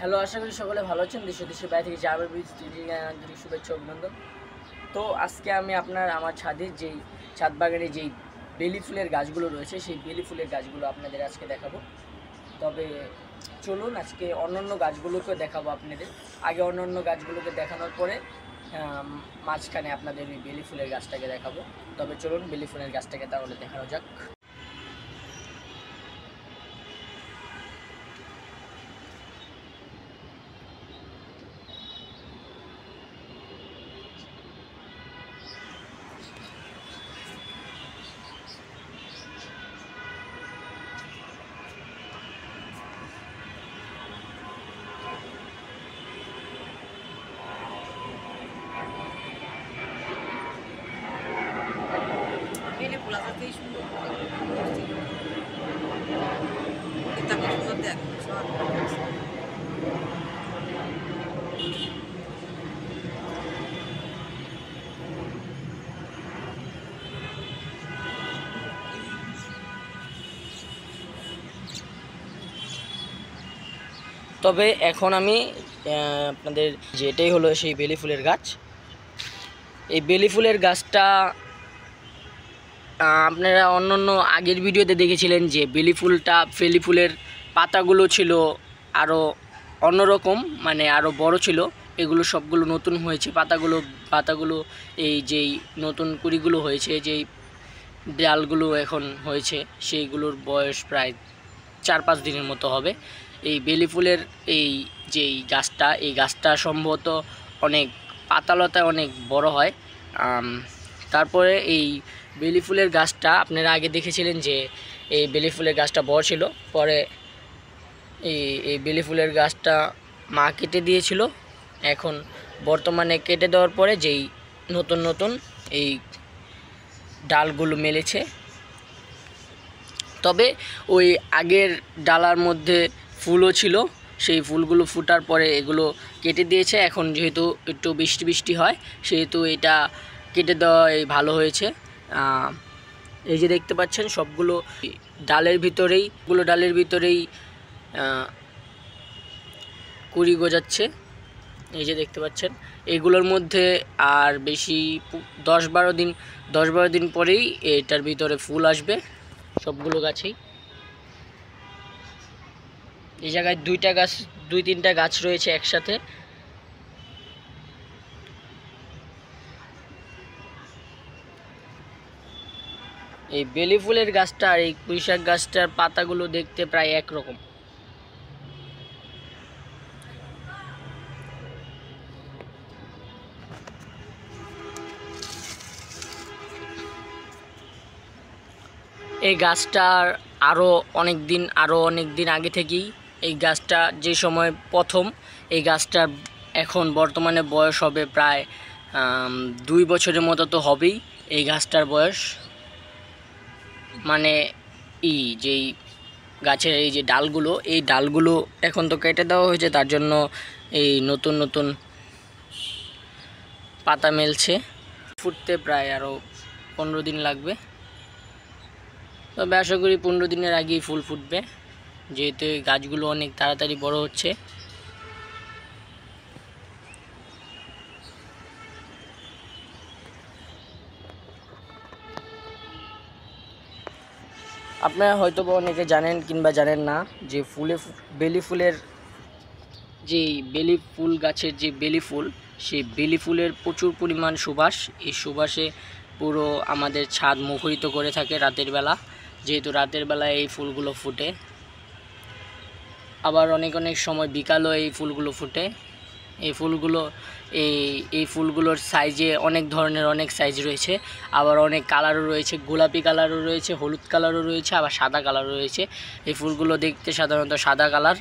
Hello, আশা করি সকলে ভালো আছেন। দেশে দেশের বাইরে থেকে যাবে আন্তরিক শুভেচ্ছা অভিনন্দন। তো আজকে আমি আমার ছাদের যেই ছাদ বাগানে যেই বেলি ফুলের গাছগুলো রয়েছে সেই বেলি ফুলের গাছগুলো আপনাদের আজকে দেখাবো। তবে চলুন আজকে অন্যান্য গাছগুলোকে দেখাবো আপনাদের। আগে অন্যান্য গাছগুলোকে দেখানোর পরে মাঝখানে আপনাদের ওই বেলি ফুলের গাছটাকে দেখাবো। তবে চলুন বেলি ফুলের গাছটাকে তাহলে দেখানো যাক। বেলি ফুল আসাতেই সুন্দর এটা কি সুন্দর দেখ তবে এখন আমি আপনাদের যেটাই হলো সেই বেলি ফুলের গাছ। এই বেলি ফুলের গাছটা আপনারা অন্য আগের ভিডিওতে দেখেছিলেন যে বেলি ফুলের পাতাগুলো ছিল আরও অন্যরকম, মানে আরও বড় ছিল। এগুলো সবগুলো নতুন হয়েছে, পাতাগুলো এই যেই নতুন কুড়িগুলো হয়েছে, যেই ডালগুলো এখন হয়েছে সেইগুলোর বয়স প্রায় 4-5 দিনের মতো হবে। এই বেলি ফুলের এই গাছটা সম্ভবত অনেক পাতালতায় অনেক বড় হয়। তারপরে এই বেলি ফুলের গাছটা আপনারা আগে দেখেছিলেন যে এই বেলি ফুলের গাছটা বড় ছিল, পরে এই বেলি ফুলের গাছটা মা কেটে দিয়েছিল। এখন বর্তমানে কেটে দেওয়ার পরে যেই নতুন এই ডালগুলো মেলেছে। তবে ওই আগের ডালার মধ্যে ফুলও ছিল, সেই ফুলগুলো ফুটার পরে এগুলো কেটে দিয়েছে। এখন যেহেতু একটু বৃষ্টি হয় সেহেতু এটা কেটে দেওয়াই ভালো হয়েছে। এই যে দেখতে পাচ্ছেন সবগুলো ডালের ভিতরেই কুড়ি গজাচ্ছে। এই যে দেখতে পাচ্ছেন এগুলোর মধ্যে আর বেশি 10-12 দিন পরেই এটার ভিতরে ফুল আসবে সবগুলো গাছেই। এই জায়গায় 2-3টা গাছ রয়েছে একসাথে। এই বেলি ফুলের গাছটা আর এই পুঁইশাক গাছটার পাতাগুলো দেখতে প্রায় একরকম। এই গাছটার আরও অনেক দিন আগে থেকেই এই গাছটা যে সময় প্রথম এই গাছটার এখন বর্তমানে বয়স হবে প্রায় 2 বছরের মতো তো হবেই এই গাছটার বয়স। মানে যেই গাছের এই যে ডালগুলো এখন তো কেটে দেওয়া হয়েছে, তার জন্য এই নতুন পাতা মেলছে। ফুটতে প্রায় আরও 15 দিন লাগবে। তবে আশা করি 15 দিনের আগেই ফুল ফুটবে, যেহেতু এই গাছগুলো অনেক তাড়াতাড়ি বড় হচ্ছে। আপনারা হয়তো বা অনেকে জানেন কিংবা জানেন না যে বেলি ফুলের যে বেলি ফুল গাছের যে বেলি ফুল, সেই বেলি ফুলের প্রচুর পরিমাণ সুবাস। এই সুবাসে পুরো আমাদের ছাদ মুখরিত করে থাকে রাতের বেলা, যেহেতু রাতের বেলা এই ফুলগুলো ফুটে। আবার অনেক সময় বিকালও এই ফুলগুলো ফুটে। এই ফুলগুলোর সাইজে অনেক সাইজ রয়েছে, আবার অনেক কালারও রয়েছে। গোলাপি কালারও রয়েছে, হলুদ কালারও রয়েছে, আবার সাদা কালারও রয়েছে। এই ফুলগুলো দেখতে সাধারণত সাদা কালার।